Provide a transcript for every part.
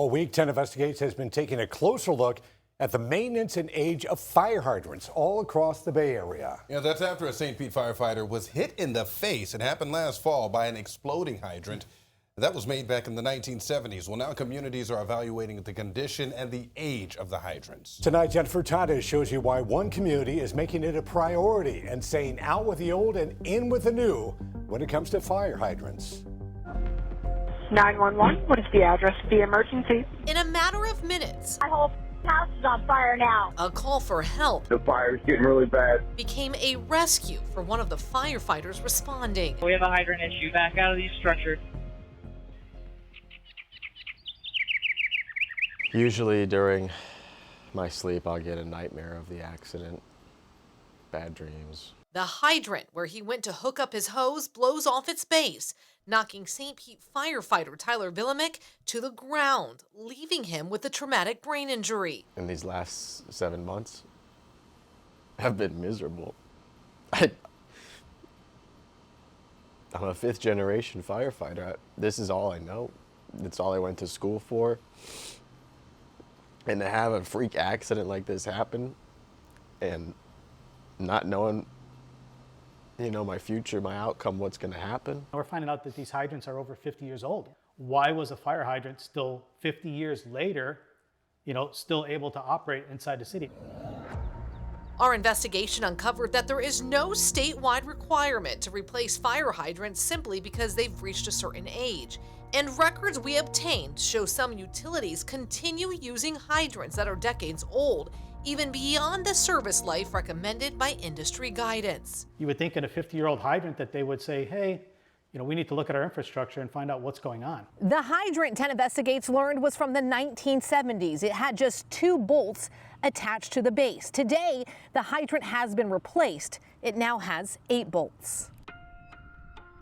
All week, 10 Investigates has been taking a closer look at the maintenance and age of fire hydrants all across the Bay Area. Yeah, that's after a St. Pete firefighter was hit in the face. It happened last fall by an exploding hydrant. That was made back in the 1970s. Well, now communities are evaluating the condition and the age of the hydrants. Tonight, Jennifer Titus shows you why one community is making it a priority and saying out with the old and in with the new when it comes to fire hydrants. 911, what is the address of the emergency? In a matter of minutes, my whole house is on fire now. a call for help The fire's getting really bad. became a rescue for one of the firefighters responding. We have a hydrant issue. Back out of these structures. Usually during my sleep, I'll get a nightmare of the accident, bad dreams. The hydrant where he went to hook up his hose blows off its base, knocking St. Pete firefighter Tyler Villamick to the ground, leaving him with a traumatic brain injury. And these last 7 months have been miserable. I'm a fifth-generation firefighter. This is all I know. It's all I went to school for. And to have a freak accident like this happen and not knowing, my future, my outcome, what's going to happen. We're finding out that these hydrants are over 50 years old. Why was a fire hydrant still 50 years later, still able to operate inside the city? Our investigation uncovered that there is no statewide requirement to replace fire hydrants simply because they've reached a certain age. And records we obtained show some utilities continue using hydrants that are decades old, even beyond the service life recommended by industry guidance. You would think in a 50-year-old hydrant that they would say, hey, we need to look at our infrastructure and find out what's going on. The hydrant 10 Investigates learned was from the 1970s. It had just 2 bolts attached to the base. Today, the hydrant has been replaced. It now has 8 bolts.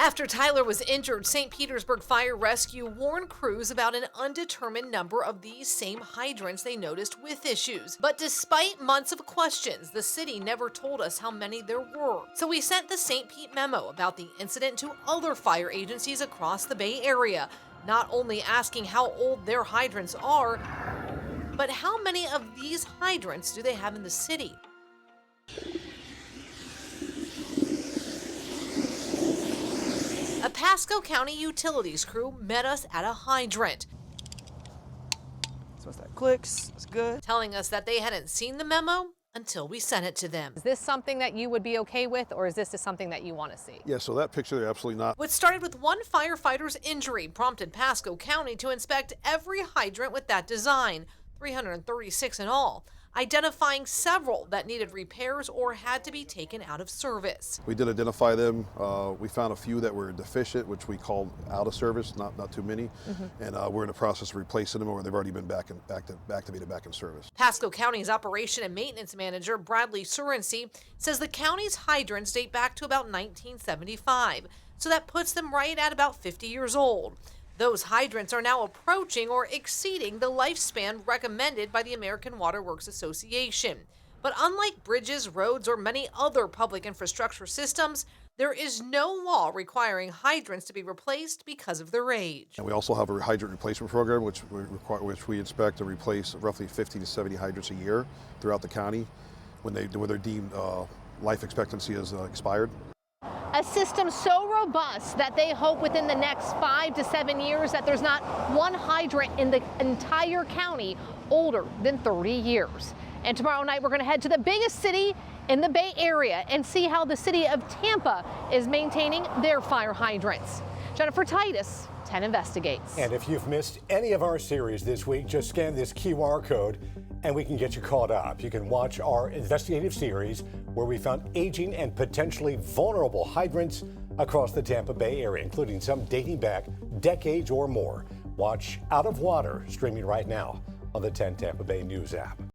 After Tyler was injured, St. Petersburg Fire Rescue warned crews about an undetermined number of these same hydrants they noticed with issues. But despite months of questions, the city never told us how many there were. So we sent the St. Pete memo about the incident to other fire agencies across the Bay Area, not only asking how old their hydrants are, but how many of these hydrants do they have in the city? A Pasco County utilities crew met us at a hydrant. So once that clicks, it's good. Telling us that they hadn't seen the memo until we sent it to them. Is this something that you would be okay with, or is this just something that you want to see? Yeah, so that picture there, absolutely not. What started with one firefighter's injury prompted Pasco County to inspect every hydrant with that design, 336 in all, identifying several that needed repairs or had to be taken out of service. We did identify them. We found a few that were deficient, which we called out of service, not too many. And we're in the process of replacing them, or they've already been activated back in service. Pasco County's operation and maintenance manager, Bradley Surrency, says the county's hydrants date back to about 1975. So that puts them right at about 50 years old. Those hydrants are now approaching or exceeding the lifespan recommended by the American Water Works Association. But unlike bridges, roads, or many other public infrastructure systems, there is no law requiring hydrants to be replaced because of their age. And we also have a hydrant replacement program, which we inspect and replace roughly 50 to 70 hydrants a year throughout the county when they're deemed life expectancy is expired. A system so robust that they hope within the next 5 to 7 years that there's not one hydrant in the entire county older than 30 years. And tomorrow night we're going to head to the biggest city in the Bay Area and see how the city of Tampa is maintaining their fire hydrants. Jennifer Titus, 10 Investigates. And if you've missed any of our series this week, just scan this QR code and we can get you caught up. You can watch our investigative series where we found aging and potentially vulnerable hydrants across the Tampa Bay area, including some dating back decades or more. Watch Out of Water, streaming right now on the 10 Tampa Bay News app.